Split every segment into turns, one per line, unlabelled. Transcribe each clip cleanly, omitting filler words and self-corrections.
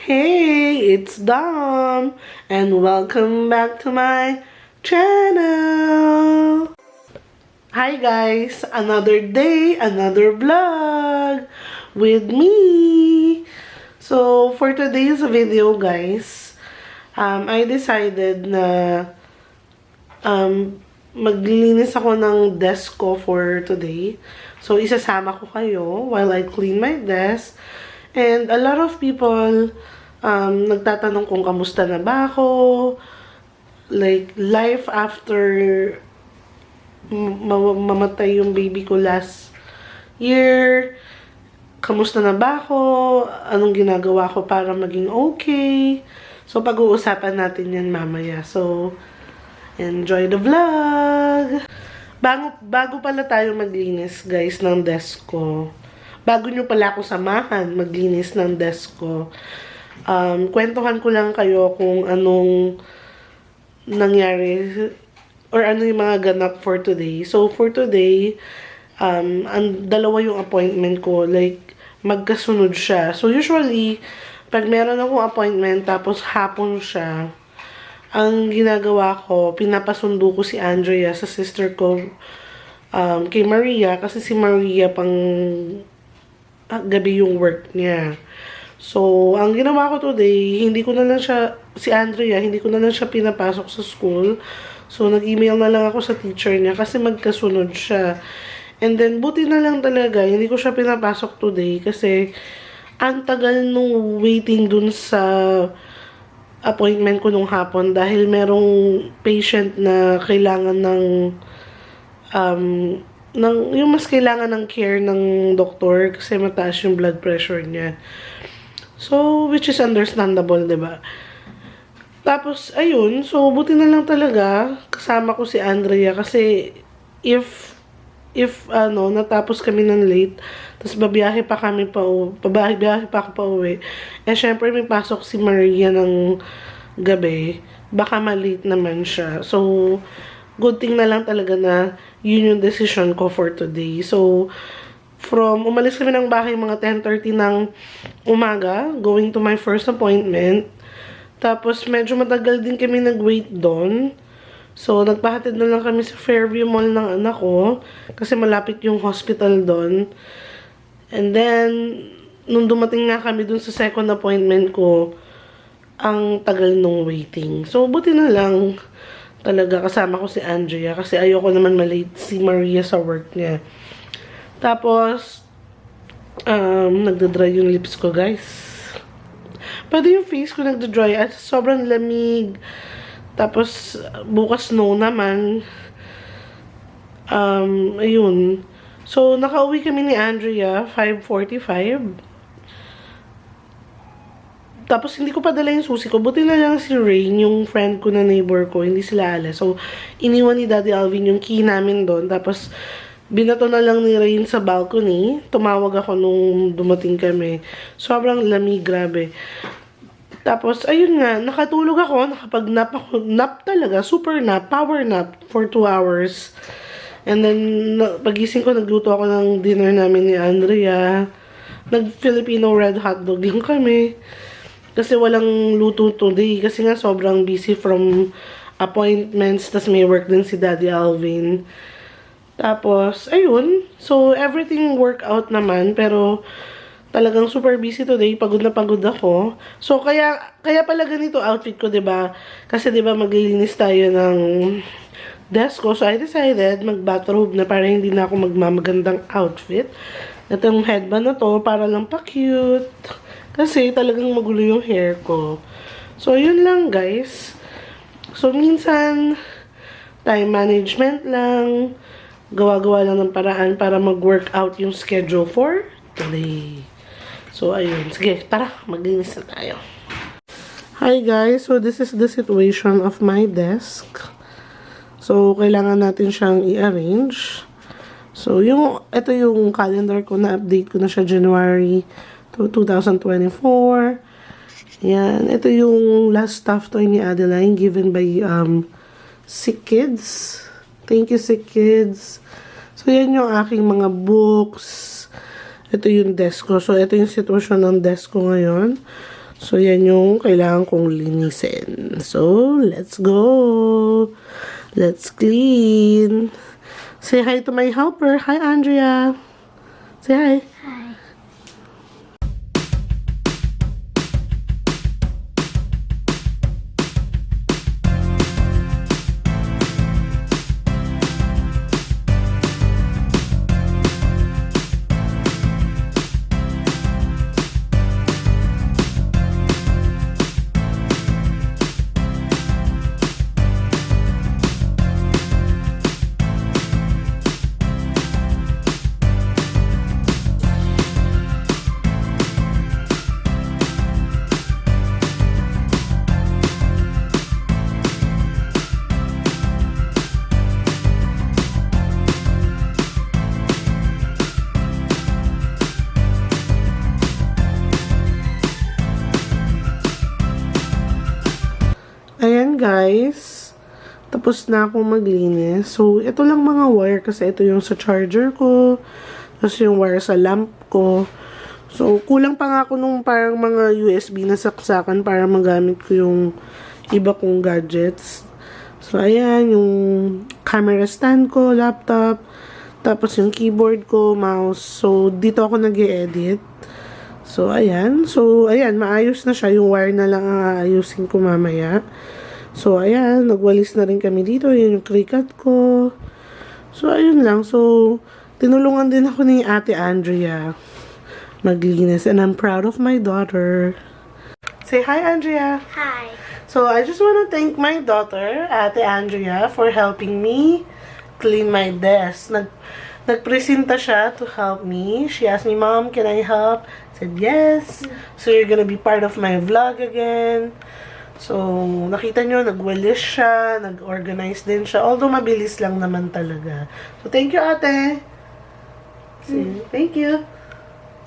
Hey, it's Dom, and welcome back to my channel. Hi guys, another day, another vlog with me. So, for today's video guys, I decided na maglinis ako ng desk ko for today. So, isasama ko kayo while I clean my desk. And a lot of people nagtatanong kung kamusta na ba ako. Like, life after mamatay yung baby ko last year. Kamusta na ba ako? Anong ginagawa ko para maging okay? So, pag-uusapan natin yan mamaya. So, enjoy the vlog! Bago pala tayo maglinis, guys, ng desk ko. Bago nyo pala ako samahan maglinis ng desk ko. Kwentuhan ko lang kayo kung anong nangyari or ano yung mga ganap for today. So, for today, dalawa yung appointment ko. Like, magkasunod siya. So, usually, pag meron akong appointment tapos hapon siya, ang ginagawa ko, pinapasundo ko si Andrea sa sister ko kay Maria. Kasi si Maria pang gabi yung work niya. So, ang ginawa ko today, si Andrea, hindi ko na lang siya pinapasok sa school. So, nag-email na lang ako sa teacher niya kasi magkasunod siya. And then, buti na lang talaga, hindi ko siya pinapasok today kasi ang tagal nung waiting dun sa appointment ko nung hapon dahil merong patient na kailangan yung mas kailangan ng care ng doktor kasi mataas yung blood pressure niya. So, which is understandable, diba? Tapos, ayun. So, buti na lang talaga kasama ko si Andrea kasi if natapos kami ng late, tapos babiyahe pa ako pa uwi, syempre may pasok si Maria ng gabi, baka malate naman siya. So, good thing na lang talaga na yun yung decision ko for today. So, umalis kami ng bahay mga 10:30 ng umaga, going to my first appointment. Tapos, medyo matagal din kami nag-wait doon. So, nagpahatid na lang kami sa Fairview Mall ng anak ko kasi malapit yung hospital doon. And then, nung dumating nga kami dun sa second appointment ko, ang tagal nung waiting. So, buti na lang talaga kasama ko si Andrea kasi ayoko naman malate si Maria sa work niya. Tapos, nagda-dry yung lips ko, guys. Pwede yung face ko nagda-dry at sobrang lamig. Tapos, bukas snow naman. Ayun. So, nakauwi kami ni Andrea, 5:45. Tapos, hindi ko pa dala yung susi ko. Buti na lang si Rain, yung friend ko na neighbor ko, hindi sila alas. So, iniwan ni Daddy Alvin yung key namin doon. Tapos, binato na lang ni Rain sa balcony. Tumawag ako nung dumating kami. Sobrang lamig, grabe. Tapos, ayun nga, nakatulog ako, nakapag-nap ako. Nap talaga, super nap, power nap for 2 hours. And then, pagising ko, nagluto ako ng dinner namin ni Andrea. Nag-Filipino red hotdog lang kami. Kasi walang luto today. Kasi nga, sobrang busy from appointments. Tapos may work din si Daddy Alvin. Tapos, ayun. So, everything work out naman. Pero, talagang super busy today. Pagod na pagod ako. So, kaya pala ganito outfit ko, diba? Kasi, diba, maglilinis tayo ng desk ko. So, I decided mag-bathrobe na para hindi na ako magmamagandang outfit. Itong headband na to, para lang pa-cute. Kasi, talagang magulo yung hair ko. So, yun lang, guys. So, minsan, time management lang. Gawa-gawa lang ng paraan para mag-workout yung schedule for today. So, ayun. Sige, tara. Maglinis na tayo. Hi, guys. So, this is the situation of my desk. So, kailangan natin siyang i-arrange. So, ito yung calendar ko, na-update ko na siya January 2024. Yan. Ito yung last stuff toy ni Adeline given by Sick Kids. Thank you, Sick Kids. So, yan yung aking mga books. Ito yung desk ko. So, ito yung sitwasyon ng desk ko ngayon. So, yan yung kailangan kong linisin. So, let's go! Let's clean! Say hi to my helper. Hi, Andrea! Say hi!
Hi.
Ayan guys, tapos na akong maglinis. So, ito lang mga wire kasi ito yung sa charger ko, tapos yung wire sa lamp ko. So, kulang pa nga ako nung parang mga USB na saksakan para magamit ko yung iba kong gadgets. So, ayan, yung camera stand ko, laptop, tapos yung keyboard ko, mouse. So, dito ako nag-e-edit. So, ayan. So, ayan, maayos na siya. Yung wire na lang ang aayusin ko mamaya. So, ayan, nagwalis na rin kami dito. Yan yung Cricut ko. So, ayun lang. So, tinulungan din ako ni Ate Andrea maglinis. And I'm proud of my daughter. Say hi, Andrea.
Hi.
So, I just want to thank my daughter, Ate Andrea, for helping me clean my desk. Nagpresenta siya to help me. She asked me, Mom, can I help? I said, yes. So, you're gonna be part of my vlog again. So, nakita nyo, nagwalis siya, nag-organize din siya. Although, mabilis lang naman talaga. So, thank you, ate. Say, thank you.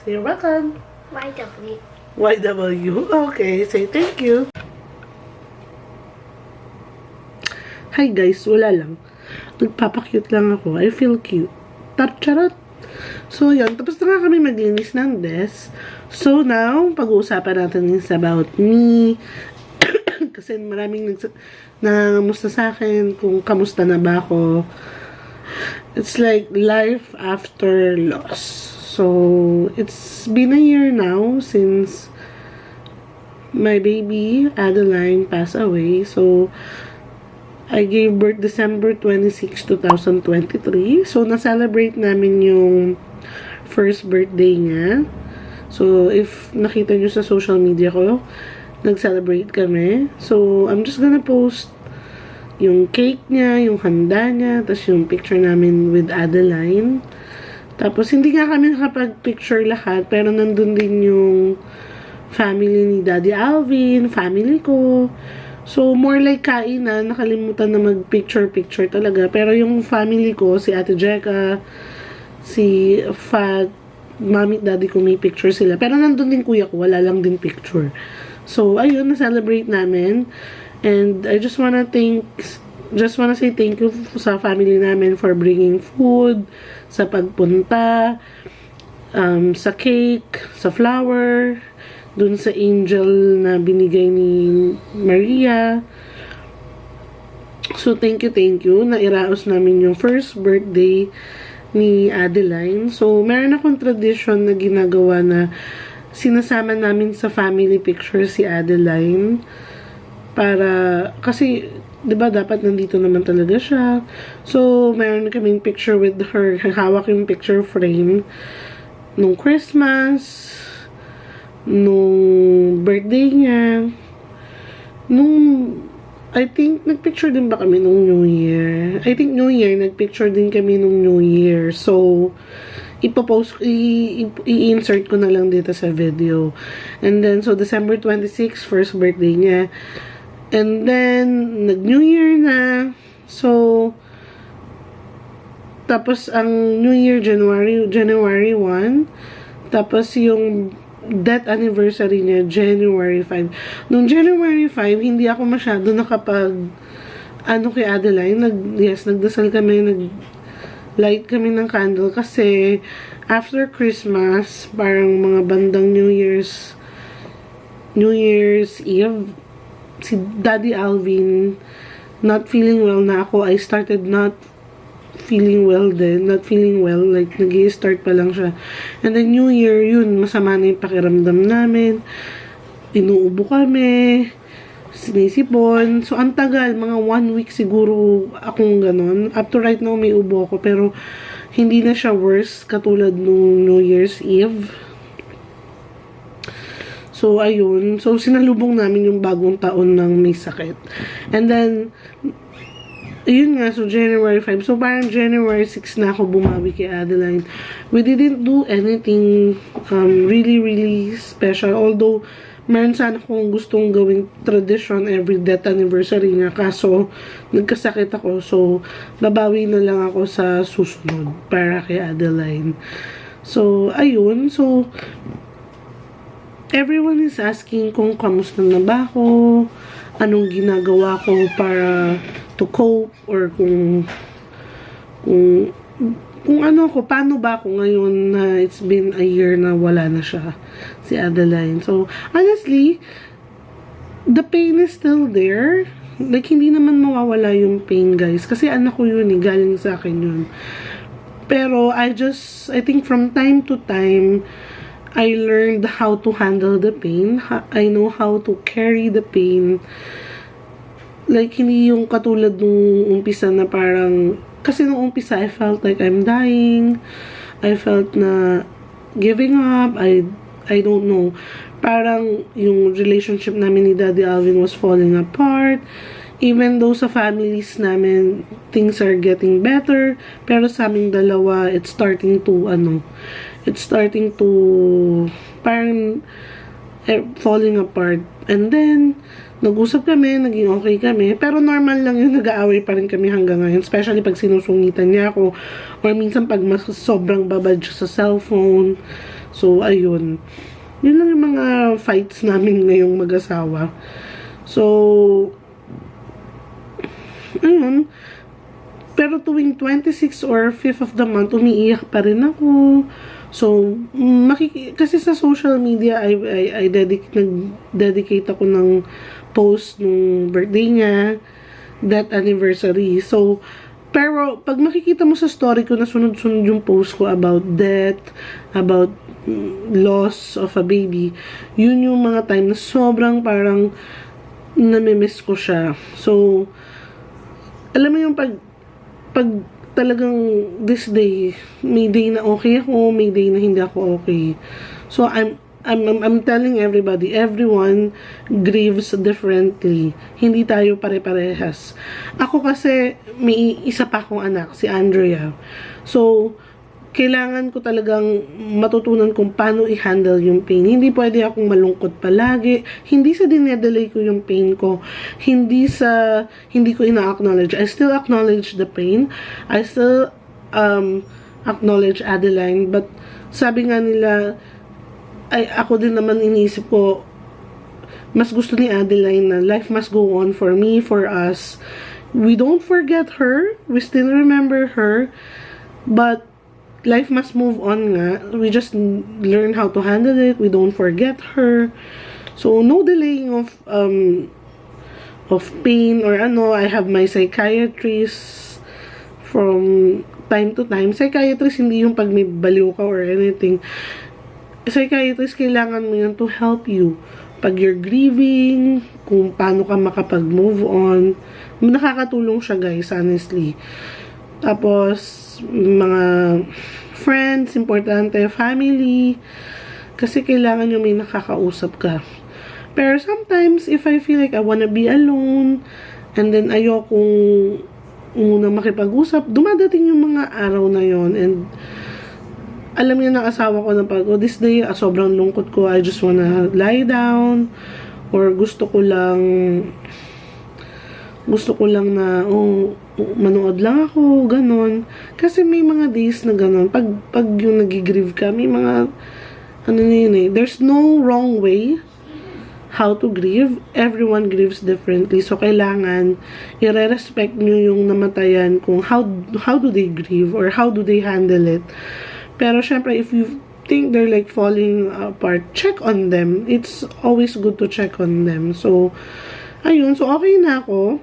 Say, you're welcome.
YW.
YW. Okay, say thank you. Hi guys, wala lang. Nagpapakute lang ako. I feel cute. Charot. So, yun. Tapos na nga kami maglinis ng desk. So, now, pag-uusapan natin is about me. Kasi maraming nangamusta sa akin kung kamusta na ba ako. It's like life after loss. So, it's been a year now since my baby, Adeline, passed away. So, I gave birth December 26, 2023. So, na-celebrate namin yung first birthday niya. So, if nakita nyo sa social media ko, nag-celebrate kami. So, I'm just gonna post yung cake niya, yung handa niya, tapos yung picture namin with Adeline. Tapos, hindi nga kami nakapag-picture lahat, pero nandun din yung family ni Daddy Alvin, family ko. So, more like kainan, nakalimutan na mag-picture-picture talaga. Pero yung family ko, si Ate Jeka, si Fat, Mami at Daddy ko may picture sila. Pero nandun din kuya ko, wala lang din picture. So, ayun, na-celebrate namin. And I just wanna say thank you sa family namin for bringing food, sa pagpunta, sa cake, sa flower, dun sa angel na binigay ni Maria. So, thank you. Nairaos namin yung first birthday ni Adeline. So, meron akong tradition na ginagawa na sinasama namin sa family picture si Adeline. Para, kasi, diba, dapat nandito naman talaga siya. So, meron kaming picture with her. Hawak yung picture frame nung Christmas, nung birthday niya, I think, nagpicture din ba kami nung New Year? I think New Year, nagpicture din kami nung New Year. So, i-insert ko na lang dito sa video. And then, so, December 26, first birthday niya. And then, nag-New Year na. So, tapos, ang New Year, January 1. Tapos, yung death anniversary niya, January 5. Noong January 5, hindi ako masyado kay Adeline. Nagdasal kami, nag-light kami ng candle kasi after Christmas, parang mga bandang New Year's New Year's Eve, si Daddy Alvin, not feeling well na ako. I started not feeling well din. Not feeling well. Like, nag-i-start pa lang siya. And then, New Year, yun, masama na yung pakiramdam namin. Inuubo kami. Sinisipon. So, ang tagal. Mga 1 week siguro akong ganon. Up to right now, may ubo ako. Pero, hindi na siya worse katulad nung New Year's Eve. So, ayun. So, sinalubong namin yung bagong taon ng may sakit. And then, ayun nga, so January 5. So, parang January 6 na ako bumawi kay Adeline. We didn't do anything really, really special. Although, meron sana akong gustong gawing tradition every death anniversary niya. Kaso, nagkasakit ako. So, babawi na lang ako sa susunod para kay Adeline. So, ayun. So, everyone is asking kung kamusta na ba ako, anong ginagawa ko para to cope, or kung ano ako, paano ba ako ngayon na it's been a year na wala na siya, si Adeline. So, honestly, the pain is still there. Like, hindi naman mawawala yung pain, guys. Kasi anak ko yun eh, galing sa akin yun. Pero, I think from time to time, I learned how to handle the pain. I know how to carry the pain. Like, hindi yung katulad nung umpisa na parang, kasi nung umpisa, I felt like I'm dying. I felt na giving up. I don't know. Parang yung relationship namin ni Daddy Alvin was falling apart. Even though sa families namin, things are getting better. Pero sa aming dalawa, it's starting to parang falling apart. And then, nag-usap kami, naging okay kami. Pero normal lang yun, nag-aaway pa rin kami hanggang ngayon. Especially pag sinusungitan niya ako. Or minsan pag mas sobrang babad siya sa cellphone. So, ayun. Yun lang yung mga fights namin ngayong mag-asawa. So, ayun. Pero tuwing 26 or 5th of the month, umiiyak pa rin ako. So, kasi sa social media, nag-dedicate ako ng post nung birthday niya, that anniversary. So, pero, pag makikita mo sa story ko na sunod-sunod yung post ko about death, about loss of a baby, yun yung mga time na sobrang parang namimiss ko siya. So, alam mo yung pag talagang this day, may day na okay ako, may day na hindi ako okay. So, I'm telling everybody, everyone grieves differently. Hindi tayo pare-parehas. Ako kasi, may isa pa akong anak, si Andrea. So, kailangan ko talagang matutunan kung paano i-handle yung pain. Hindi pwede akong malungkot palagi. Hindi sa dinedelay ko yung pain ko. Hindi ko ina-acknowledge. I still acknowledge the pain. I still acknowledge Adeline. But sabi nga nila, ako din naman iniisip ko, mas gusto ni Adeline na life must go on for me, for us. We don't forget her. We still remember her. But life must move on nga. We just learn how to handle it. We don't forget her. So, no delaying of pain or ano. I have my psychiatrist from time to time. Psychiatrist, hindi yung pag may baliw ka or anything. Psychiatrist, kailangan mo yun to help you. Pag you're grieving, kung paano ka makapag-move on. Nakakatulong siya, guys, honestly. Tapos, mga friends, importante, family, kasi kailangan yung may nakakausap ka. Pero sometimes, if I feel like I wanna be alone, and then ayokong muna makipag-usap, dumadating yung mga araw na yon. And alam niya ng asawa ko na pag, this day, sobrang lungkot ko, I just wanna lie down, or gusto ko lang na, manood lang ako, ganon. Kasi may mga days na ganon. Pag yung nag-grieve ka, may mga, there's no wrong way how to grieve. Everyone grieves differently. So, kailangan i-respect nyo yung namatayan kung how do they grieve or how do they handle it. Pero, syempre, if you think they're like falling apart, check on them. It's always good to check on them. So, ayun. So, okay na ako.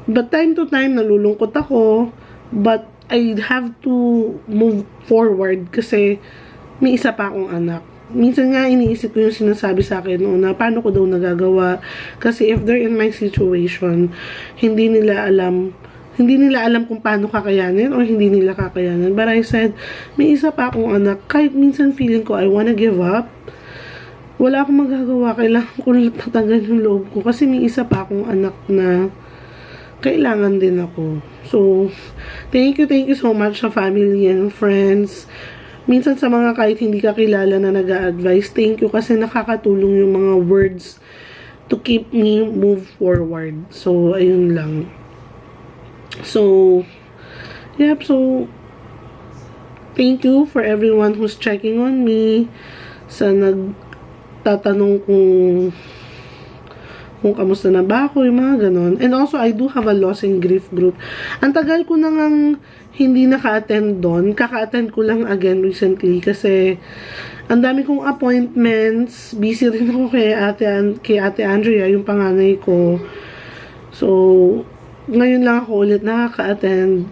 But time to time, nalulungkot ako. But, I have to move forward kasi may isa pa akong anak. Minsan nga iniisip ko yung sinasabi sa akin noon na paano ko daw nagagawa. Kasi if they're in my situation, hindi nila alam kung paano kakayanin or hindi nila kakayanin. But I said, may isa pa akong anak. Kahit minsan feeling ko I wanna give up, wala akong magagawa. Kailangan ko tatagan yung loob ko. Kasi may isa pa akong anak na kailangan din ako. So, thank you so much sa family and friends. Minsan sa mga kahit hindi ka kilala na nag-a-advise, thank you kasi nakakatulong yung mga words to keep me move forward. So, ayun lang. So, yep, so, thank you for everyone who's checking on me, sa nagtatanong kung kamusta na ba ako, yung mga ganon. And also, I do have a loss and grief group. Ang tagal ko nang hindi naka-attend doon. Kaka-attend ko lang again recently kasi ang dami kong appointments. Busy rin ako kay Ate Andrea, yung panganay ko. So, ngayon lang ako ulit nakaka-attend.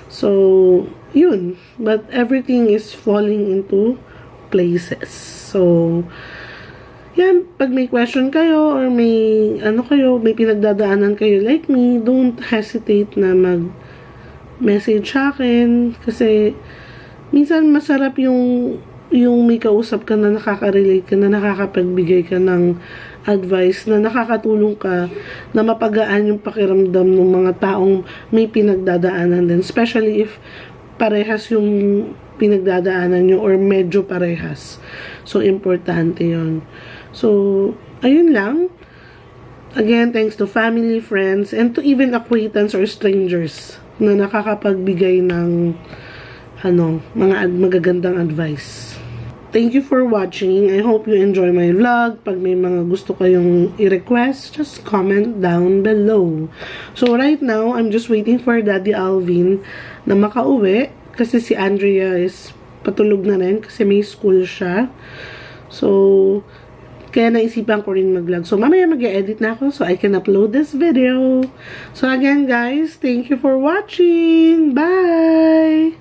So, yun. But everything is falling into places. So, yan, pag may question kayo or may may pinagdadaanan kayo like me, don't hesitate na mag-message sa akin kasi minsan masarap yung may kausap ka na nakaka-relate ka na nakakapagbigay ka ng advice na nakakatulong ka na mapagaan yung pakiramdam ng mga taong may pinagdadaanan din, especially if parehas yung pinagdadaanan nyo or medyo parehas. So, importante yun. So, ayun lang. Again, thanks to family, friends, and to even acquaintance or strangers na nakakapagbigay ng mga magagandang advice. Thank you for watching. I hope you enjoy my vlog. Pag may mga gusto kayong i-request, just comment down below. So, right now, I'm just waiting for Daddy Alvin na makauwi kasi si Andrea is patulog na rin kasi may school siya. So, kaya naisipan ko rin mag-vlog. So, mamaya mag-edit na ako so I can upload this video. So, again, guys, thank you for watching. Bye!